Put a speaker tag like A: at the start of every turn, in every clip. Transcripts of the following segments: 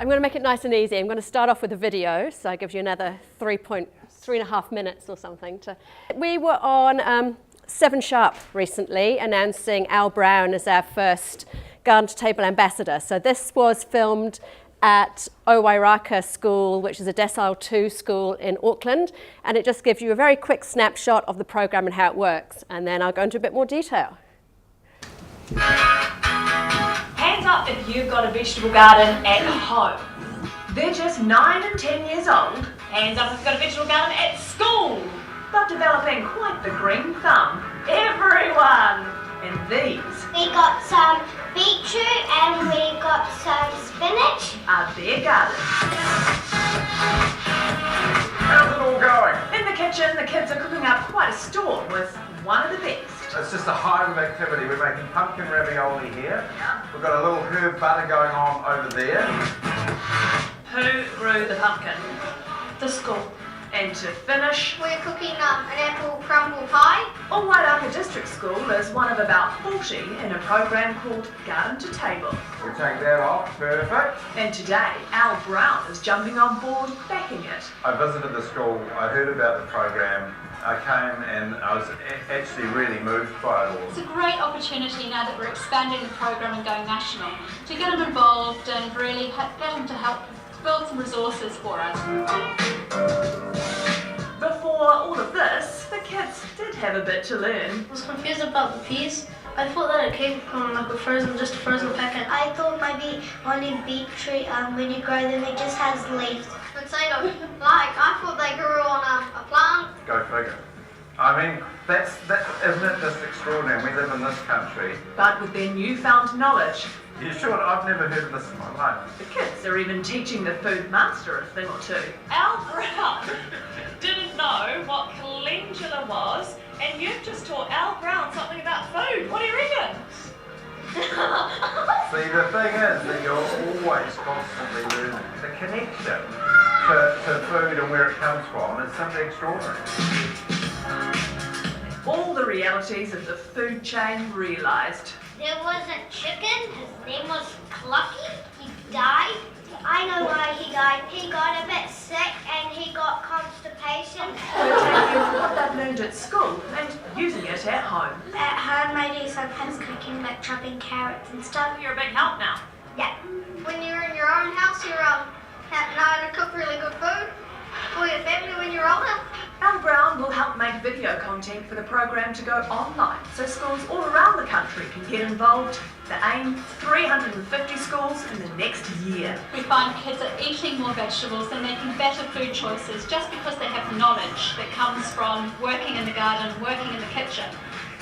A: I'm going to make it nice and easy. I'm going to start off with a video, so it gives you another 3.5 minutes or something. We were on 7 Sharp recently, announcing Al Brown as our first Garden to Table ambassador. So this was filmed at Owairaka School, which is a Decile 2 school in Auckland, and it just gives you a very quick snapshot of the program and how it works, and then I'll go into a bit more detail.
B: Hands up if you've got a vegetable garden at home. They're just 9 and 10 years old. Hands up if you've got a vegetable garden at school. But developing quite the green thumb. Everyone! And these
C: we got some beetroot and we got some spinach.
B: Are their gardens.
D: How's it all going?
B: In the kitchen, the kids are cooking up quite a storm with one of the best.
D: It's just a hive of activity. We're making pumpkin ravioli here. We've got a little herb butter going on over there.
B: Who grew the pumpkin? The school. And to finish,
C: we're cooking an apple crumble pie.
B: Owairaka District School is one of about 40 in a program called Garden to Table.
D: We take that off, perfect.
B: And today, Al Brown is jumping on board, backing it.
D: I visited the school, I heard about the program, I came and I was actually really moved by it all.
E: It's a great opportunity now that we're expanding the program and going national to get them involved and really get them to help build some resources for us.
B: Before all of this, the kids did have a bit to learn.
F: I was confused about the peas. I thought that it came from like just a frozen packet.
C: I thought maybe only beetroot, when you grow them, it just has leaves.
G: Potato, I thought they grew on a plant.
D: Go figure. I mean, isn't it just extraordinary? We live in this country.
B: But with their newfound knowledge,
D: You sure? I've never heard of this in my life.
B: the kids are even teaching the food master a thing or two. Al Brown didn't know what calendula was, and you've just taught Al Brown something about food. What do you reckon?
D: See, the thing is that you're always constantly learning. The connection to food and where it comes from is simply extraordinary.
B: All the realities of the food chain realised.
C: There was a chicken, his name was Clucky, he died. I know why he died. He got a bit sick and he got constipation.
B: We're taking what they've learned at school and using it at home.
C: At home I do sometimes cooking, like chopping carrots and stuff.
B: You're a big help now.
C: Yeah.
G: When you're in your own house, you're know how to cook really good food for your family when you're older.
B: Al Brown will help make video content for the program to go online so schools all around the country can get involved. The aim, 350 schools in the next year.
E: We find kids are eating more vegetables and making better food choices just because they have knowledge that comes from working in the garden, working in the kitchen.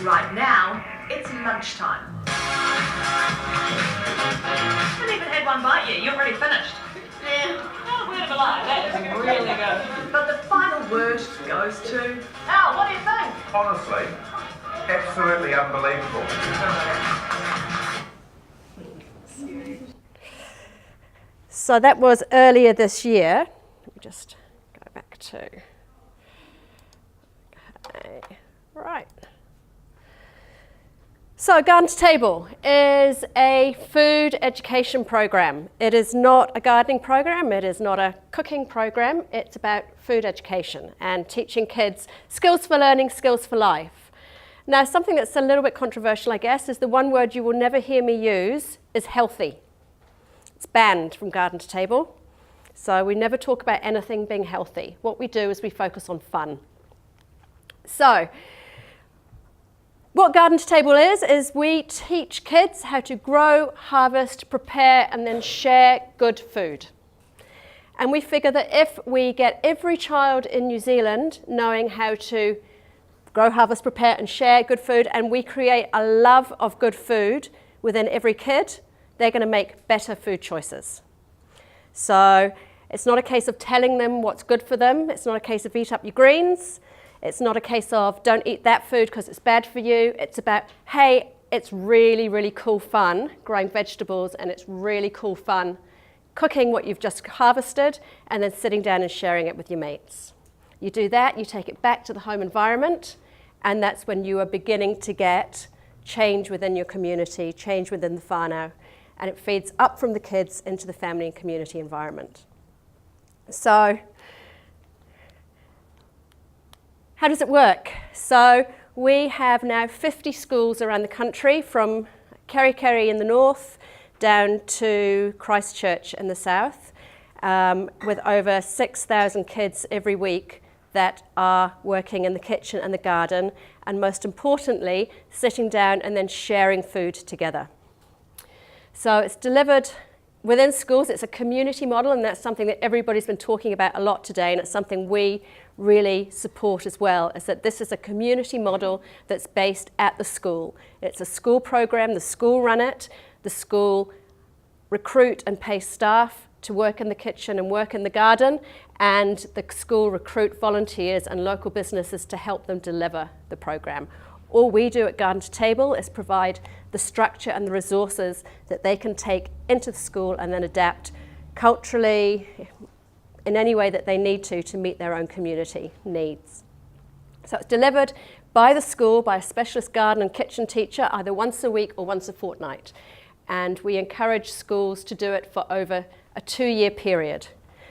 B: Right now, it's lunchtime. Haven't even had one bite yet, you're already finished.
G: Yeah.
B: Oh, word of a lie, that is really good. But the final word goes to Al, what do you think?
D: Honestly, absolutely unbelievable.
A: So that was earlier this year. Let me just go back to. Okay, right. So Garden to Table is a food education program. It is not a gardening program, it is not a cooking program, it's about food education and teaching kids skills for learning, skills for life. Now, something that's a little bit controversial, I guess, is the one word you will never hear me use is healthy. It's banned from Garden to Table. So we never talk about anything being healthy. What we do is we focus on fun. So, what Garden to Table is we teach kids how to grow, harvest, prepare, and then share good food. And we figure that if we get every child in New Zealand knowing how to grow, harvest, prepare, and share good food, and we create a love of good food within every kid, they're going to make better food choices. So it's not a case of telling them what's good for them. It's not a case of eat up your greens. It's not a case of don't eat that food because it's bad for you. It's about, hey, it's really, really cool fun growing vegetables, and it's really cool fun cooking what you've just harvested and then sitting down and sharing it with your mates. You do that, you take it back to the home environment, and that's when you are beginning to get change within your community, change within the whānau, and it feeds up from the kids into the family and community environment. So, how does it work? So, we have now 50 schools around the country, from Kerikeri in the north down to Christchurch in the south, with over 6,000 kids every week that are working in the kitchen and the garden, and most importantly, sitting down and then sharing food together. So it's delivered within schools. It's a community model, and that's something that everybody's been talking about a lot today, and it's something we really support as well, is that this is a community model that's based at the school. It's a school program, the school run it, the school recruit and pay staff to work in the kitchen and work in the garden, and the school recruit volunteers and local businesses to help them deliver the program. All we do at Garden to Table is provide the structure and the resources that they can take into the school and then adapt culturally in any way that they need to meet their own community needs. So it's delivered by the school, by a specialist garden and kitchen teacher, either once a week or once a fortnight. And we encourage schools to do it for over a 2-year period.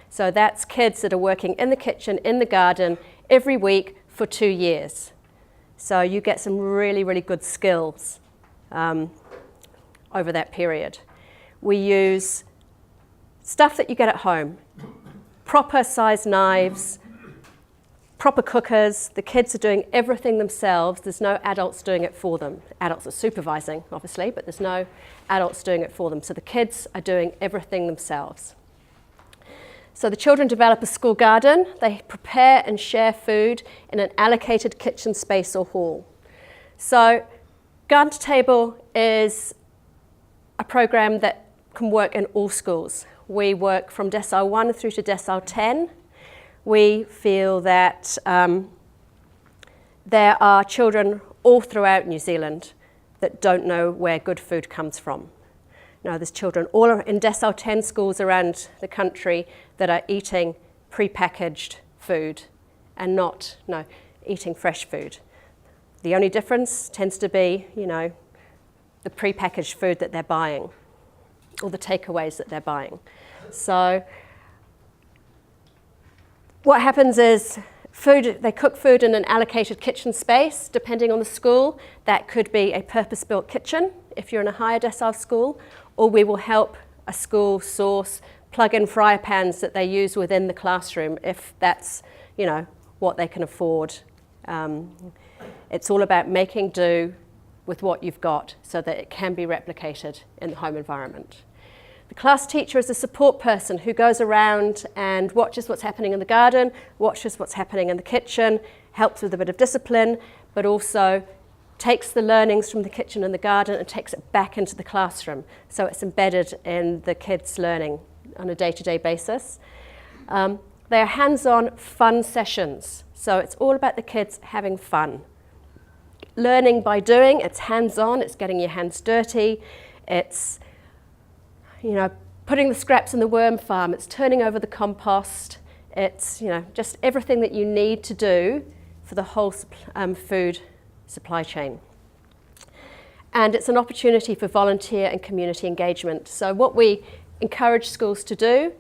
A: So that's kids that are working in the kitchen, in the garden, every week for 2 years. So you get some really, really good skills over that period. We use stuff that you get at home, proper sized knives, proper cookers. The kids are doing everything themselves. There's no adults doing it for them. Adults are supervising, obviously, but there's no adults doing it for them. So the kids are doing everything themselves. So the children develop a school garden. They prepare and share food in an allocated kitchen space or hall. So Garden to Table is a program that can work in all schools. We work from Decile 1 through to Decile 10. We feel that there are children all throughout New Zealand that don't know where good food comes from. Now, there's children all in Decile 10 schools around the country that are eating pre-packaged food and not eating fresh food. The only difference tends to be, the pre-packaged food that they're buying or the takeaways that they're buying. So what happens is they cook food in an allocated kitchen space, depending on the school. That could be a purpose-built kitchen if you're in a higher decile school, or we will help a school source plug-in fryer pans that they use within the classroom if that's, what they can afford. It's all about making do with what you've got so that it can be replicated in the home environment. The class teacher is a support person who goes around and watches what's happening in the garden, watches what's happening in the kitchen, helps with a bit of discipline, but also takes the learnings from the kitchen and the garden and takes it back into the classroom. So it's embedded in the kids' learning on a day-to-day basis. They are hands-on, fun sessions. So it's all about the kids having fun. Learning by doing, it's hands-on, it's getting your hands dirty, it's putting the scraps in the worm farm, it's turning over the compost, it's just everything that you need to do for the whole food supply chain. And it's an opportunity for volunteer and community engagement. So what we encourage schools to do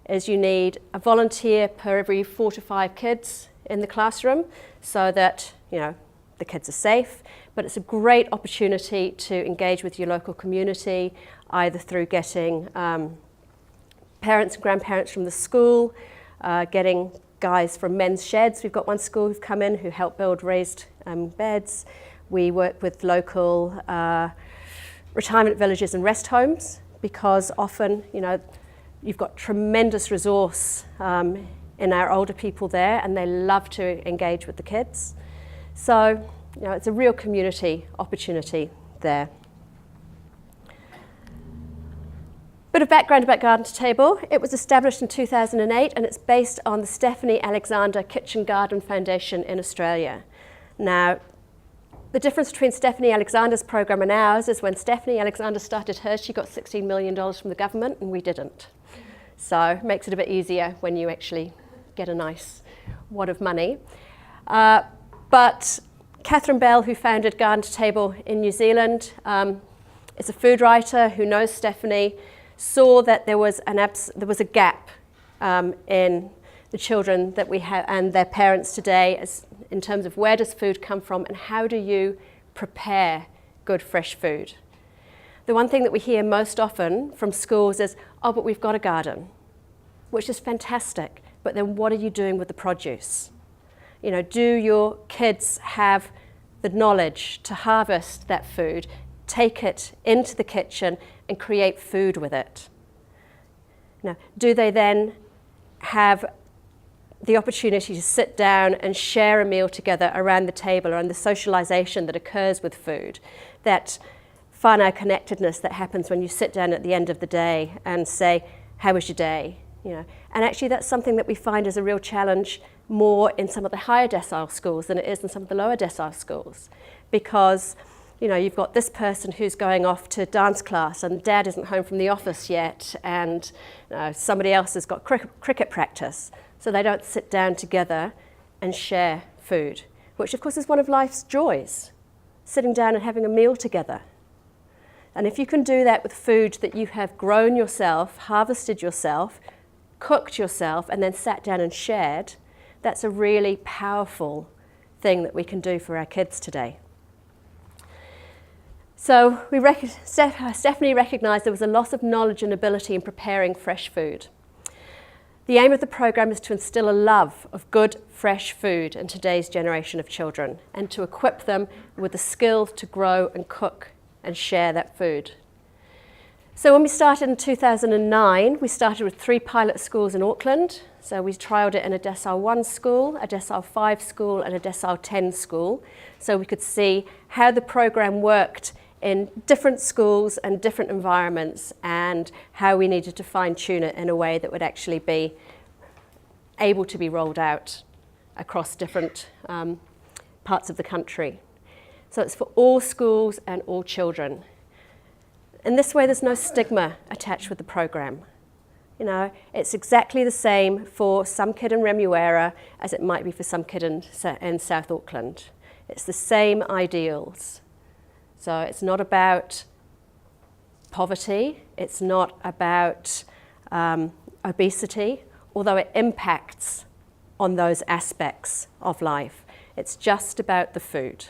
A: is you need a volunteer per every 4 to 5 kids in the classroom so that the kids are safe, but it's a great opportunity to engage with your local community, either through getting parents and grandparents from the school, getting guys from men's sheds. We've got one school who've come in who help build raised beds. We work with local retirement villages and rest homes because often, you've got tremendous resource in our older people there and they love to engage with the kids. So, it's a real community opportunity there. Bit of background about Garden to Table. It was established in 2008 and it's based on the Stephanie Alexander Kitchen Garden Foundation in Australia. Now, the difference between Stephanie Alexander's program and ours is when Stephanie Alexander started hers, she got $16 million from the government and we didn't. So it makes it a bit easier when you actually get a nice wad of money. But Catherine Bell, who founded Garden to Table in New Zealand, is a food writer who knows Stephanie, saw that there was a gap in the children that we have and their parents today in terms of where does food come from and how do you prepare good fresh food. The one thing that we hear most often from schools is, oh, but we've got a garden, which is fantastic, but then what are you doing with the produce? You know, do your kids have the knowledge to harvest that food, take it into the kitchen and create food with it? Now, do they then have the opportunity to sit down and share a meal together around the table, around the socialization that occurs with food, that whānau connectedness that happens when you sit down at the end of the day and say, how was your day? You know, and actually that's something that we find is a real challenge more in some of the higher decile schools than it is in some of the lower decile schools, because you know, you've got this person who's going off to dance class and dad isn't home from the office yet, and somebody else has got cricket practice, so they don't sit down together and share food, which of course is one of life's joys, sitting down and having a meal together. And if you can do that with food that you have grown yourself, harvested yourself, cooked yourself, and then sat down and shared, that's a really powerful thing that we can do for our kids today. So Stephanie recognised there was a loss of knowledge and ability in preparing fresh food. The aim of the programme is to instill a love of good, fresh food in today's generation of children and to equip them with the skills to grow and cook and share that food. So when we started in 2009, we started with 3 pilot schools in Auckland. So we trialled it in a Decile 1 school, a Decile 5 school and a Decile 10 school. So we could see how the programme worked in different schools and different environments and how we needed to fine-tune it in a way that would actually be able to be rolled out across different parts of the country. So it's for all schools and all children. In this way, there's no stigma attached with the programme. You know, it's exactly the same for some kid in Remuera as it might be for some kid in South Auckland. It's the same ideals. So it's not about poverty, it's not about obesity, although it impacts on those aspects of life. It's just about the food.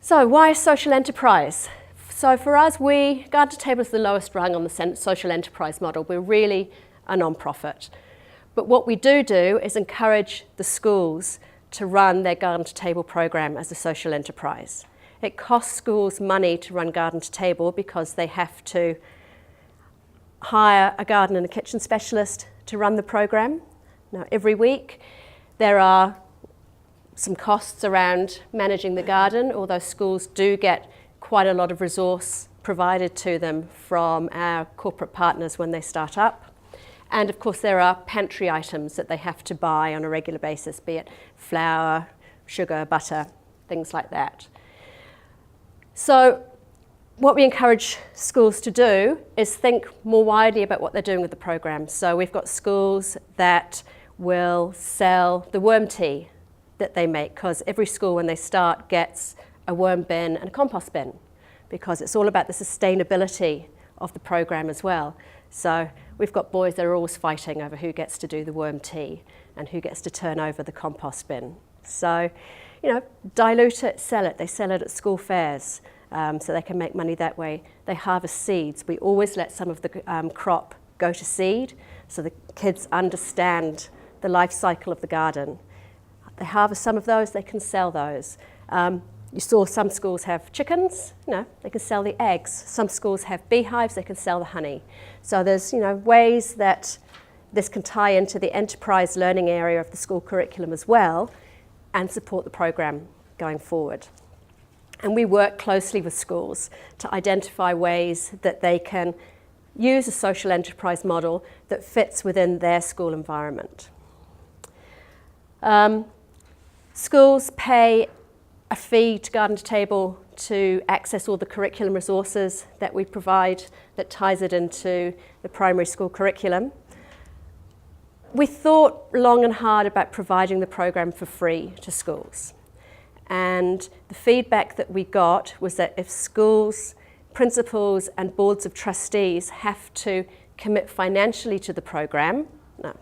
A: So why social enterprise? So for us, Garden to Table is the lowest rung on the social enterprise model. We're really a non-profit. But what we do is encourage the schools to run their Garden to Table program as a social enterprise. It costs schools money to run Garden to Table because they have to hire a garden and a kitchen specialist to run the program. Now, every week there are some costs around managing the garden, although schools do get quite a lot of resource provided to them from our corporate partners when they start up. And of course there are pantry items that they have to buy on a regular basis, be it flour, sugar, butter, things like that. So what we encourage schools to do is think more widely about what they're doing with the program. So we've got schools that will sell the worm tea that they make, because every school when they start gets a worm bin and a compost bin, because it's all about the sustainability of the program as well. So we've got boys that are always fighting over who gets to do the worm tea and who gets to turn over the compost bin. So, you know, dilute it, sell it. They sell it at school fairs, so they can make money that way. They harvest seeds. We always let some of the crop go to seed so the kids understand the life cycle of the garden. They harvest some of those, they can sell those. You saw some schools have chickens, you know, they can sell the eggs. Some schools have beehives, they can sell the honey. So there's, you know, ways that this can tie into the enterprise learning area of the school curriculum as well and support the program going forward. And we work closely with schools to identify ways that they can use a social enterprise model that fits within their school environment. Schools pay a fee to Garden to Table to access all the curriculum resources that we provide that ties it into the primary school curriculum. We thought long and hard about providing the program for free to schools. And the feedback that we got was that if schools, principals and boards of trustees have to commit financially to the program, a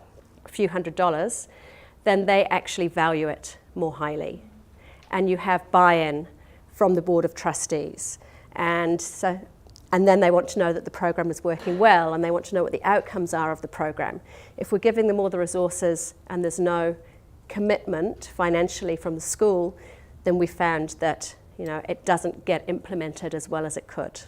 A: few $100s, then they actually value it more highly. And you have buy-in from the board of trustees. And then they want to know that the program is working well, and they want to know what the outcomes are of the program. If we're giving them all the resources and there's no commitment financially from the school, then we found that it doesn't get implemented as well as it could.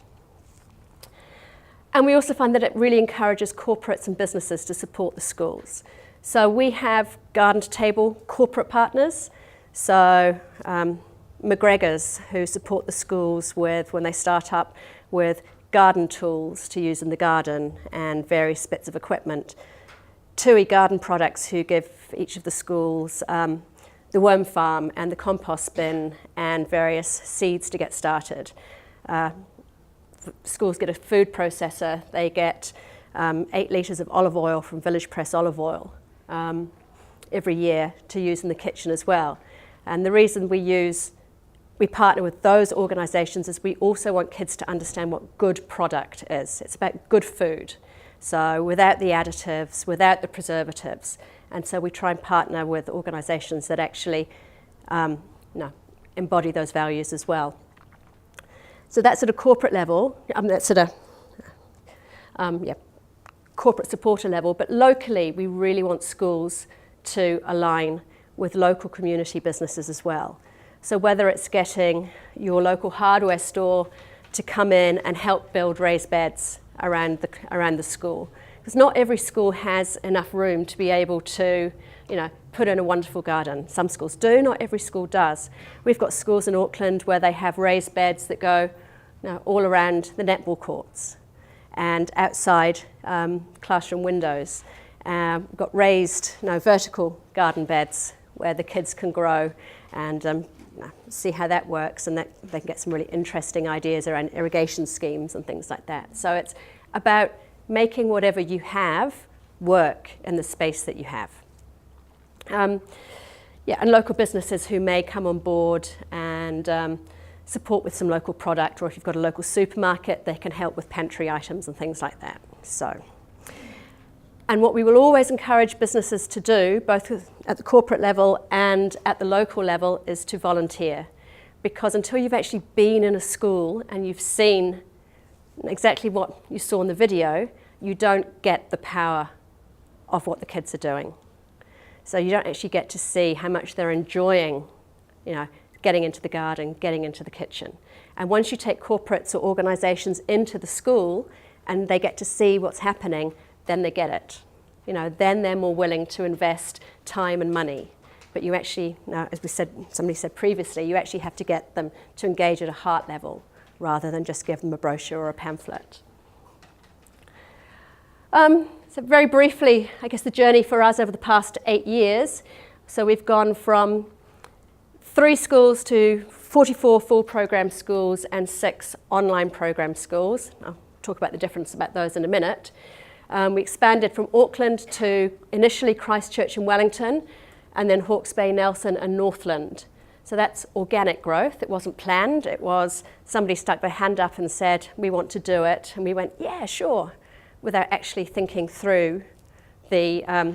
A: And we also find that it really encourages corporates and businesses to support the schools. So we have garden to table corporate partners. So McGregor's, who support the schools with, when they start up, with garden tools to use in the garden and various bits of equipment. Toi Garden Products, who give each of the schools the worm farm and the compost bin and various seeds to get started. Schools get a food processor. They get 8 litres of olive oil from Village Press Olive Oil every year to use in the kitchen as well. And the reason we partner with those organisations is we also want kids to understand what good product is. It's about good food. So without the additives, without the preservatives. And so we try and partner with organisations that actually embody those values as well. So that's at a corporate level, that's at a corporate supporter level, but locally we really want schools to align with local community businesses as well. So whether it's getting your local hardware store to come in and help build raised beds around the school. Because not every school has enough room to be able to, put in a wonderful garden. Some schools do, not every school does. We've got schools in Auckland where they have raised beds that go all around the netball courts and outside classroom windows. We've got raised, vertical garden beds where the kids can grow and see how that works, and that they can get some really interesting ideas around irrigation schemes and things like that. So it's about making whatever you have work in the space that you have. And local businesses who may come on board and support with some local product, or if you've got a local supermarket, they can help with pantry items and things like that. And what we will always encourage businesses to do, both at the corporate level and at the local level, is to volunteer. Because until you've actually been in a school and you've seen exactly what you saw in the video, you don't get the power of what the kids are doing. So you don't actually get to see how much they're enjoying, getting into the garden, getting into the kitchen. And once you take corporates or organisations into the school and they get to see what's happening, then they get it. Then they're more willing to invest time and money. But you actually, as somebody said previously, you actually have to get them to engage at a heart level rather than just give them a brochure or a pamphlet. So very briefly, I guess the journey for us over the past 8 years. So we've gone from 3 schools to 44 full program schools and 6 online program schools. I'll talk about the difference about those in a minute. We expanded from Auckland to initially Christchurch and Wellington, and then Hawke's Bay, Nelson and Northland. So that's organic growth. It wasn't planned. It was somebody stuck their hand up and said, we want to do it. And we went, yeah, sure, without actually thinking through the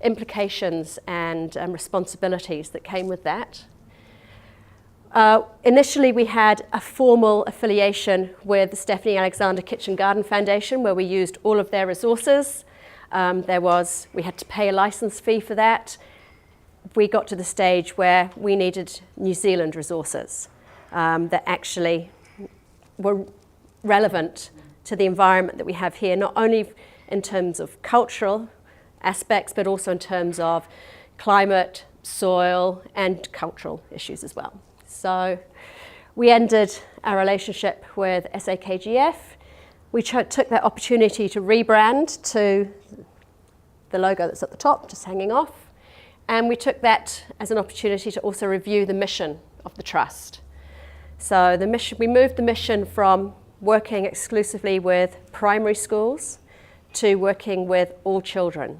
A: implications and responsibilities that came with that. Initially, we had a formal affiliation with the Stephanie Alexander Kitchen Garden Foundation, where we used all of their resources. We had to pay a license fee for that. We got to the stage where we needed New Zealand resources that actually were relevant to the environment that we have here, not only in terms of cultural aspects, but also in terms of climate, soil, and cultural issues as well. So we ended our relationship with SAKGF. We took that opportunity to rebrand to the logo that's at the top, just hanging off. And we took that as an opportunity to also review the mission of the Trust. So we moved the mission from working exclusively with primary schools to working with all children.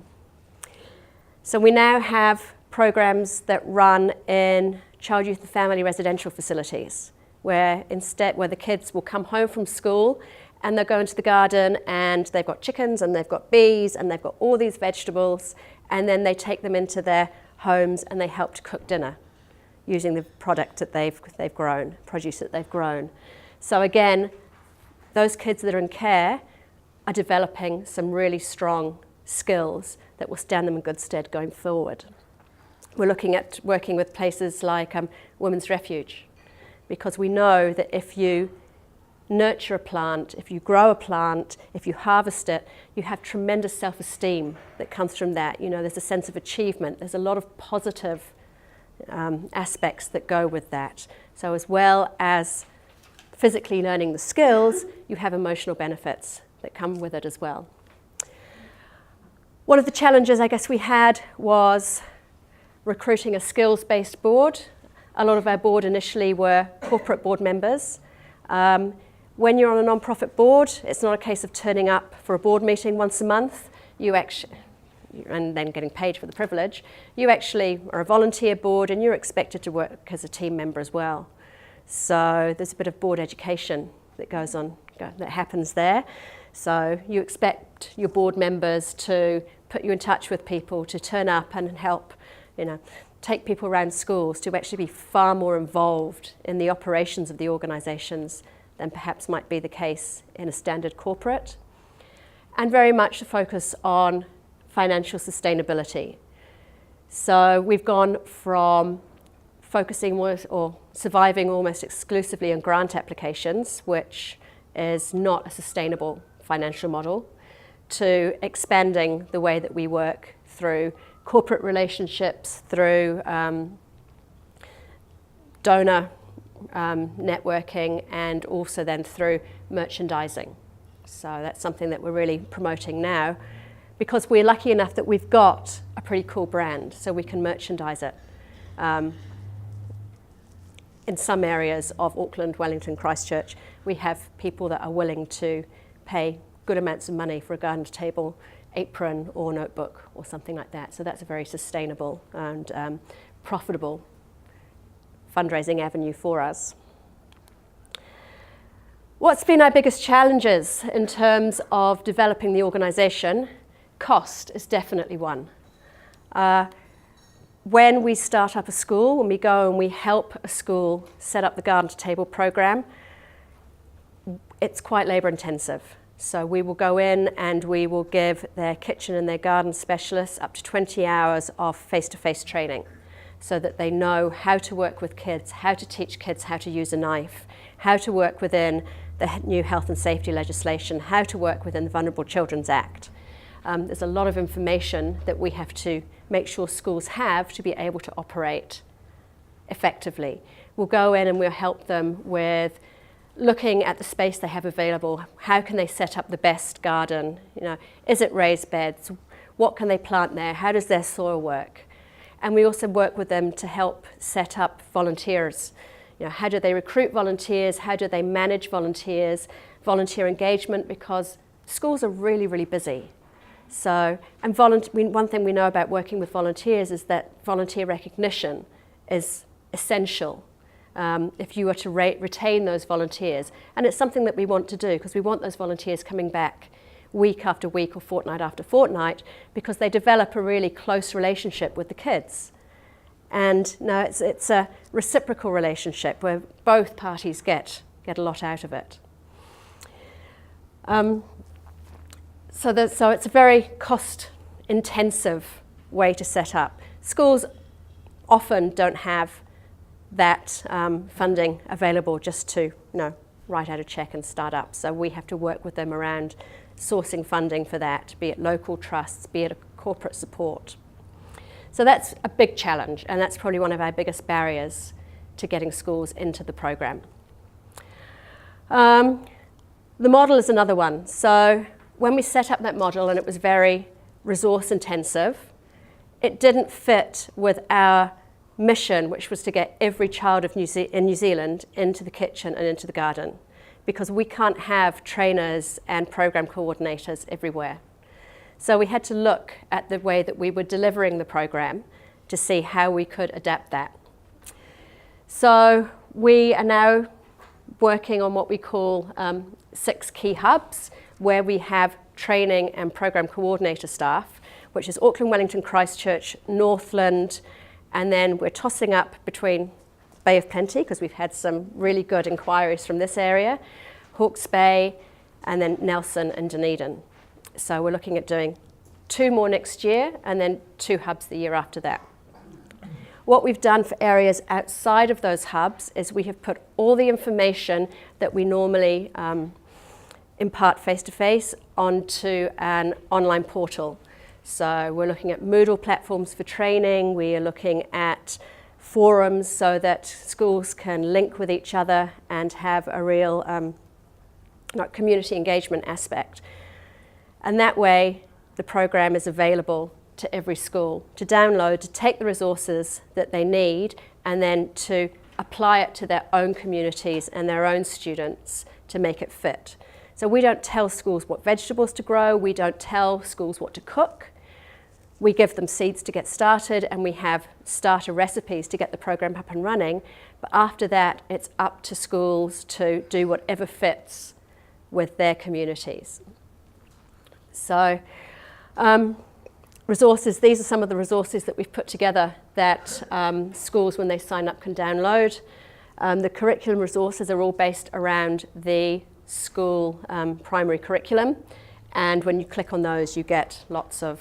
A: So we now have programs that run in child, youth and family residential facilities, where the kids will come home from school and they'll go into the garden and they've got chickens and they've got bees and they've got all these vegetables, and then they take them into their homes and they help to cook dinner using the product that they've grown, produce that they've grown. So again, those kids that are in care are developing some really strong skills that will stand them in good stead going forward. We're looking at working with places like Women's Refuge, because we know that if you nurture a plant, if you grow a plant, if you harvest it, you have tremendous self-esteem that comes from that. You know, there's a sense of achievement. There's a lot of positive aspects that go with that. So as well as physically learning the skills, you have emotional benefits that come with it as well. One of the challenges I guess we had was recruiting a skills-based board. A lot of our board initially were corporate board members. When you're on a non-profit board, it's not a case of turning up for a board meeting once a month, and then getting paid for the privilege. You actually are a volunteer board and you're expected to work as a team member as well. So there's a bit of board education that that happens there. So you expect your board members to put you in touch with people, to turn up and help, take people around schools, to actually be far more involved in the operations of the organisations than perhaps might be the case in a standard corporate. And very much the focus on financial sustainability. So we've gone from focusing or surviving almost exclusively on grant applications, which is not a sustainable financial model, to expanding the way that we work through corporate relationships, through donor networking, and also then through merchandising. So that's something that we're really promoting now, because we're lucky enough that we've got a pretty cool brand, so we can merchandise it. In some areas of Auckland, Wellington, Christchurch, we have people that are willing to pay good amounts of money for a garden to table apron or notebook or something like that. So that's a very sustainable and profitable fundraising avenue for us. What's been our biggest challenges in terms of developing the organisation? Cost is definitely one. When we start up a school, when we go and we help a school set up the garden to table program, it's quite labour intensive. So we will go in and we will give their kitchen and their garden specialists up to 20 hours of face-to-face training, so that they know how to work with kids, how to teach kids how to use a knife, how to work within the new health and safety legislation, how to work within the Vulnerable Children's Act. There's a lot of information that we have to make sure schools have to be able to operate effectively. We'll go in and we'll help them with looking at the space they have available. How can they set up the best garden? Is it raised beds? What can they plant there? How does their soil work? And we also work with them to help set up volunteers. How do they recruit volunteers? How do they manage volunteers? Volunteer engagement, because schools are really, really busy. So, and one thing we know about working with volunteers is that volunteer recognition is essential if you are to retain those volunteers. And it's something that we want to do, because we want those volunteers coming back week after week or fortnight after fortnight, because they develop a really close relationship with the kids. And now it's a reciprocal relationship where both parties get a lot out of it. So it's a very cost-intensive way to set up. Schools often don't have that funding available just to write out a cheque and start up. So we have to work with them around sourcing funding for that, be it local trusts, be it a corporate support. So that's a big challenge, and that's probably one of our biggest barriers to getting schools into the program. The model is another one. So when we set up that model, and it was very resource intensive, it didn't fit with our mission, which was to get every child in New Zealand into the kitchen and into the garden, because we can't have trainers and program coordinators everywhere. So we had to look at the way that we were delivering the program to see how we could adapt that. So we are now working on what we call 6 key hubs, where we have training and program coordinator staff, which is Auckland, Wellington, Christchurch, Northland, and then we're tossing up between Bay of Plenty, because we've had some really good inquiries from this area, Hawke's Bay, and then Nelson and Dunedin. So we're looking at doing 2 more next year, and then 2 hubs the year after that. What we've done for areas outside of those hubs is we have put all the information that we normally impart face-to-face onto an online portal. So we're looking at Moodle platforms for training, we are looking at forums so that schools can link with each other and have a real community engagement aspect. And that way the program is available to every school to download, to take the resources that they need, and then to apply it to their own communities and their own students to make it fit. So we don't tell schools what vegetables to grow, we don't tell schools what to cook. We give them seeds to get started, and we have starter recipes to get the program up and running. But after that, it's up to schools to do whatever fits with their communities. So resources, these are some of the resources that we've put together that schools, when they sign up, can download. The curriculum resources are all based around the school primary curriculum, and when you click on those, you get lots of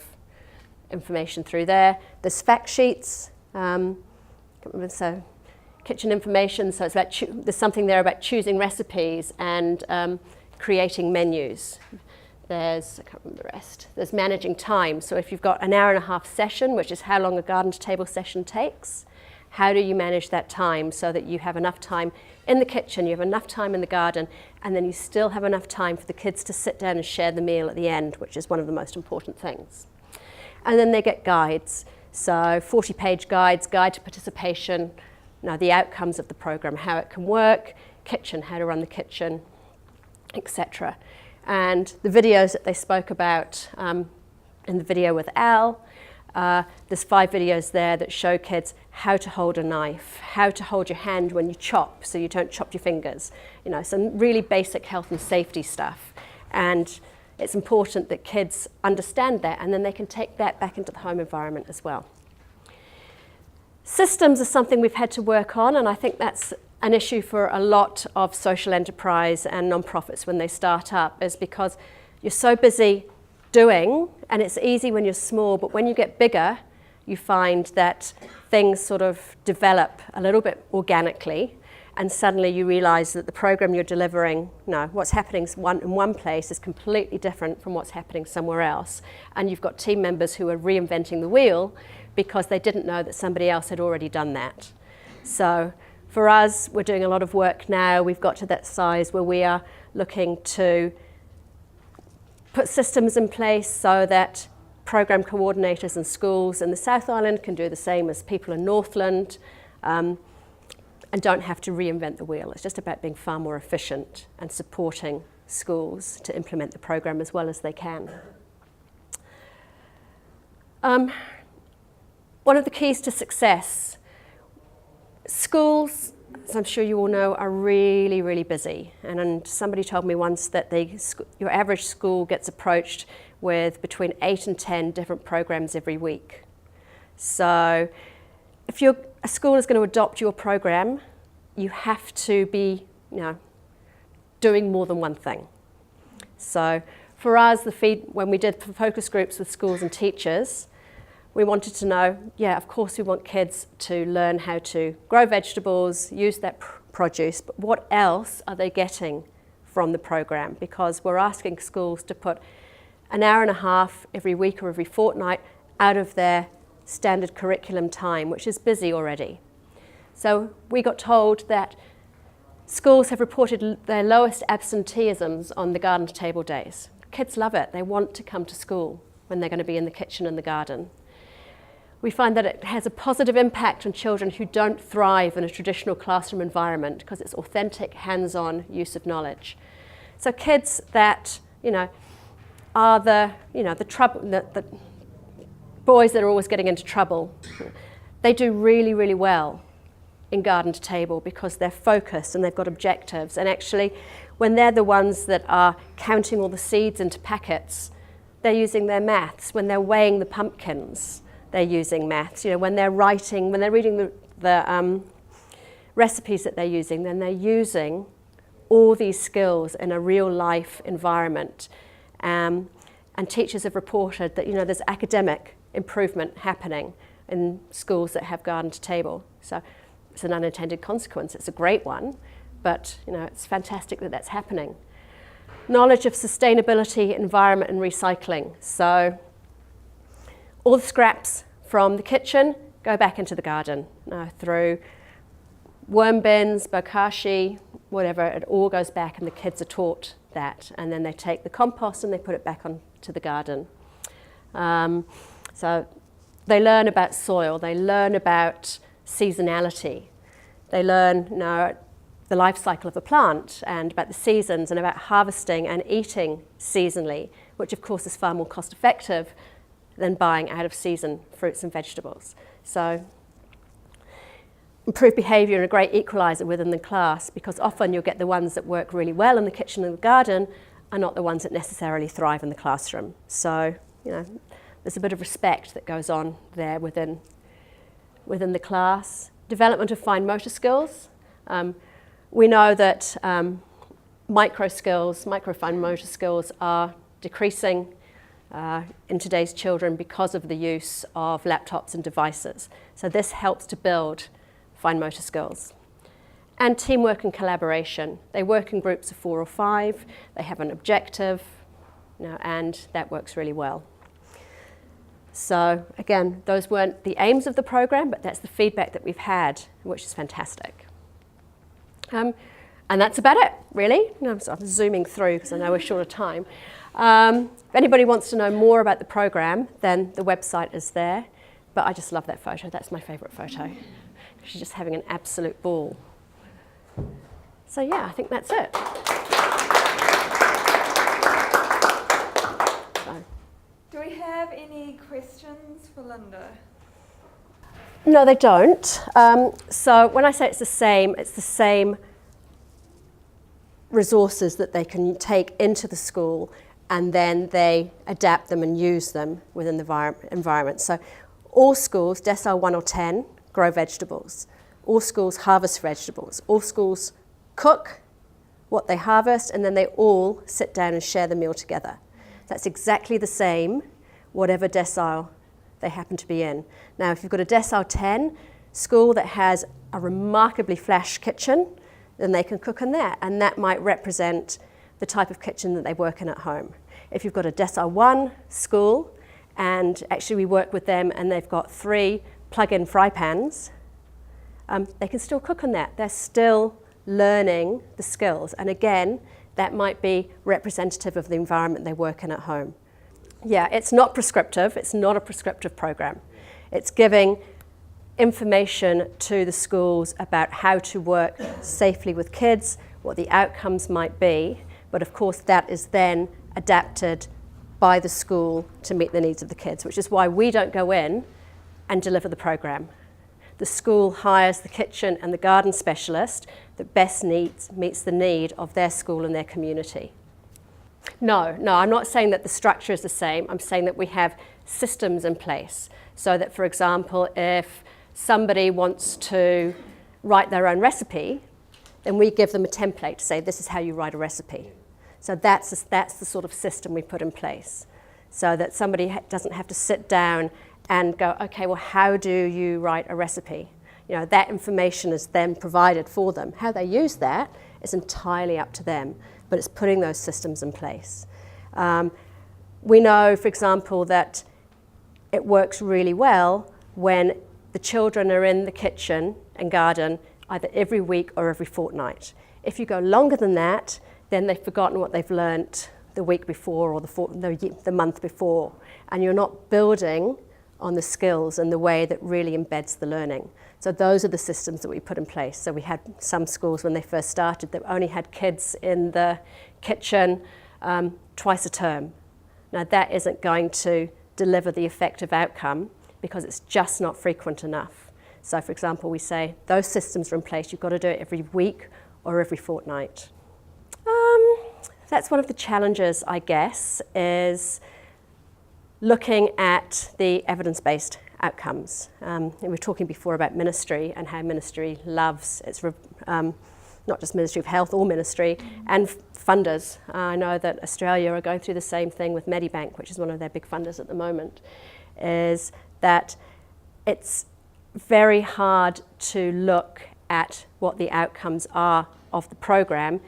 A: information through there. There's fact sheets, so kitchen information, so it's about there's something there about choosing recipes and creating menus. There's, I can't remember the rest, there's managing time. So if you've got an hour-and-a-half session, which is how long a garden to table session takes, how do you manage that time so that you have enough time in the kitchen, you have enough time in the garden, and then you still have enough time for the kids to sit down and share the meal at the end, which is one of the most important things. And then they get guides. So 40-page guides, guide to participation, the outcomes of the program, how it can work, kitchen, how to run the kitchen, etc. And the videos that they spoke about in the video with Al, there's 5 videos there that show kids how to hold a knife, how to hold your hand when you chop so you don't chop your fingers, some really basic health and safety stuff. And it's important that kids understand that, and then they can take that back into the home environment as well. Systems are something we've had to work on, and I think that's an issue for a lot of social enterprise and non-profits when they start up, is because you're so busy doing, and it's easy when you're small, but when you get bigger, you find that things sort of develop a little bit organically, and suddenly you realize that the program you're delivering, what's happening in one place is completely different from what's happening somewhere else. And you've got team members who are reinventing the wheel because they didn't know that somebody else had already done that. So for us, we're doing a lot of work now. We've got to that size where we are looking to put systems in place so that program coordinators in schools in the South Island can do the same as people in Northland, and don't have to reinvent the wheel. It's just about being far more efficient and supporting schools to implement the program as well as they can. One of the keys to success, schools, as I'm sure you all know, are really, really busy. And somebody told me once that your average school gets approached with between 8 and 10 different programs every week. So if a school is going to adopt your program, you have to be doing more than one thing. So for us, when we did focus groups with schools and teachers, we wanted to know, of course we want kids to learn how to grow vegetables, use that produce, but what else are they getting from the program? Because we're asking schools to put an hour and a half every week or every fortnight out of their standard curriculum time, which is busy already. So we got told that schools have reported their lowest absenteeisms on the garden to table days. Kids love it. They want to come to school when they're going to be in the kitchen and the garden. We find that it has a positive impact on children who don't thrive in a traditional classroom environment because it's authentic, hands-on use of knowledge. So kids that, are the boys that are always getting into trouble, they do really, really well in Garden to Table because they're focused and they've got objectives. And actually, when they're the ones that are counting all the seeds into packets, they're using their maths. When they're weighing the pumpkins, they're using maths. You know, when they're writing, when they're reading the recipes that they're using, then they're using all these skills in a real life environment. And teachers have reported that, you know, there's academic improvement happening in schools that have Garden to Table. So it's an unintended consequence. It's a great one, but, you know, it's fantastic that that's happening. Knowledge of sustainability, environment and recycling. So all the scraps from the kitchen go back into the garden through worm bins, bokashi, whatever, it all goes back and the kids are taught that. And then they take the compost and they put it back onto the garden. So they learn about soil, they learn about seasonality, they learn, you know, the life cycle of a plant and about the seasons and about harvesting and eating seasonally, which of course is far more cost effective than buying out of season fruits and vegetables. So improved behaviour and a great equaliser within the class, because often you'll get the ones that work really well in the kitchen and the garden are not the ones that necessarily thrive in the classroom. So, you know, there's a bit of respect that goes on there within the class. Development of fine motor skills. We know that micro fine motor skills are decreasing in today's children because of the use of laptops and devices. So this helps to build fine motor skills. And teamwork and collaboration. They work in groups of 4 or 5, they have an objective, you know, and that works really well. So again, those weren't the aims of the program, but that's the feedback that we've had, which is fantastic. And that's about it, really. No, so I'm zooming through because I know we're short of time. If anybody wants to know more about the program, then the website is there. But I just love that photo. That's my favourite photo. She's just having an absolute ball. So yeah, I think that's it.
H: Do we have any questions for Linda?
A: No, they don't. So when I say it's the same resources that they can take into the school and then they adapt them and use them within the environment. So all schools, decile 1 or 10, grow vegetables. All schools harvest vegetables. All schools cook what they harvest and then they all sit down and share the meal together. That's exactly the same, whatever decile they happen to be in. Now, if you've got a decile 10 school that has a remarkably flash kitchen, then they can cook in there, and that might represent the type of kitchen that they work in at home. If you've got a decile 1 school, and actually we work with them and they've got 3 plug-in fry pans, they can still cook on that. They're still learning the skills, and again, that might be representative of the environment they work in at home. Yeah, it's not prescriptive. It's not a prescriptive program. It's giving information to the schools about how to work safely with kids, what the outcomes might be, but of course that is then adapted by the school to meet the needs of the kids, which is why we don't go in and deliver the program. The school hires the kitchen and the garden specialist that best meets the need of their school and their community. No, I'm not saying that the structure is the same. I'm saying that we have systems in place so that, for example, if somebody wants to write their own recipe, then we give them a template to say, this is how you write a recipe. So that's the sort of system we put in place so that somebody doesn't have to sit down and go, okay, well, how do you write a recipe? You know, that information is then provided for them. How they use that is entirely up to them, but it's putting those systems in place. We know, for example, that it works really well when the children are in the kitchen and garden either every week or every fortnight. If you go longer than that, then they've forgotten what they've learnt the week before or the month before, and you're not building on the skills and the way that really embeds the learning. So those are the systems that we put in place. So we had some schools when they first started that only had kids in the kitchen twice a term. Now that isn't going to deliver the effective outcome because it's just not frequent enough. So for example, we say those systems are in place, you've got to do it every week or every fortnight. That's one of the challenges, I guess, is looking at the evidence-based outcomes. And we were talking before about ministry and how ministry loves its, not just Ministry of Health, all ministry, and funders. I know that Australia are going through the same thing with Medibank, which is one of their big funders at the moment, is that it's very hard to look at what the outcomes are of the program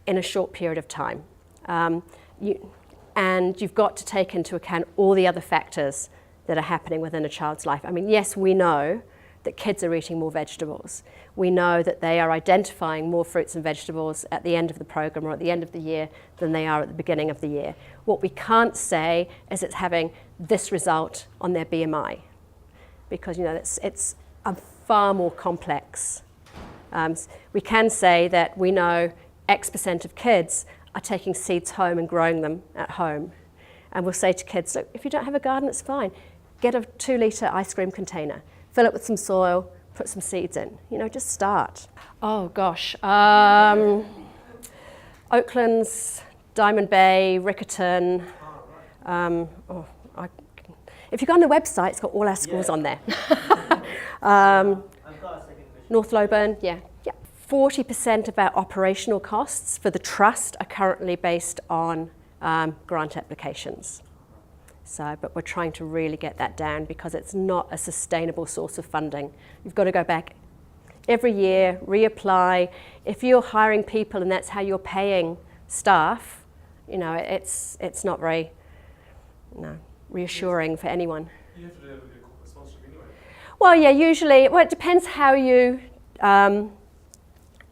A: in a short period of time. And you've got to take into account all the other factors that are happening within a child's life. I mean, yes, we know that kids are eating more vegetables. We know that they are identifying more fruits and vegetables at the end of the program or at the end of the year than they are at the beginning of the year. What we can't say is it's having this result on their BMI, because it's a far more complex. We can say that we know X% of kids are taking seeds home and growing them at home. And we'll say to kids, look, if you don't have a garden, it's fine. Get a 2-litre ice cream container, fill it with some soil, put some seeds in. Just start. Oh gosh. Oakland's, Diamond Bay, Riccarton. If you go on the website, it's got all our schools on there. North Lowburn, yeah. 40% of our operational costs for the trust are currently based on grant applications. But we're trying to really get that down because it's not a sustainable source of funding. You've got to go back every year, reapply. If you're hiring people and that's how you're paying staff, it's not very reassuring for anyone.
I: You have to do that with your corporate sponsorship anyway.
A: Well, yeah, usually, it depends how you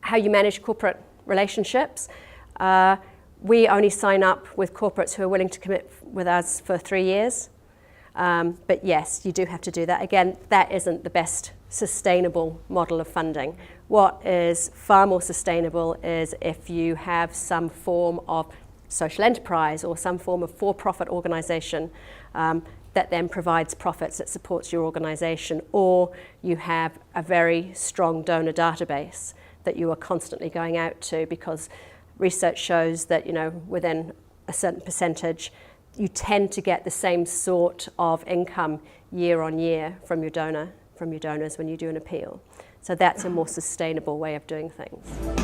A: manage corporate relationships. We only sign up with corporates who are willing to commit with us for 3 years. But yes, you do have to do that. Again, that isn't the best sustainable model of funding. What is far more sustainable is if you have some form of social enterprise or some form of for-profit organisation that then provides profits that supports your organisation, or you have a very strong donor database that you are constantly going out to, because research shows that within a certain percentage you tend to get the same sort of income year on year from your donors when you do an appeal. So that's a more sustainable way of doing things.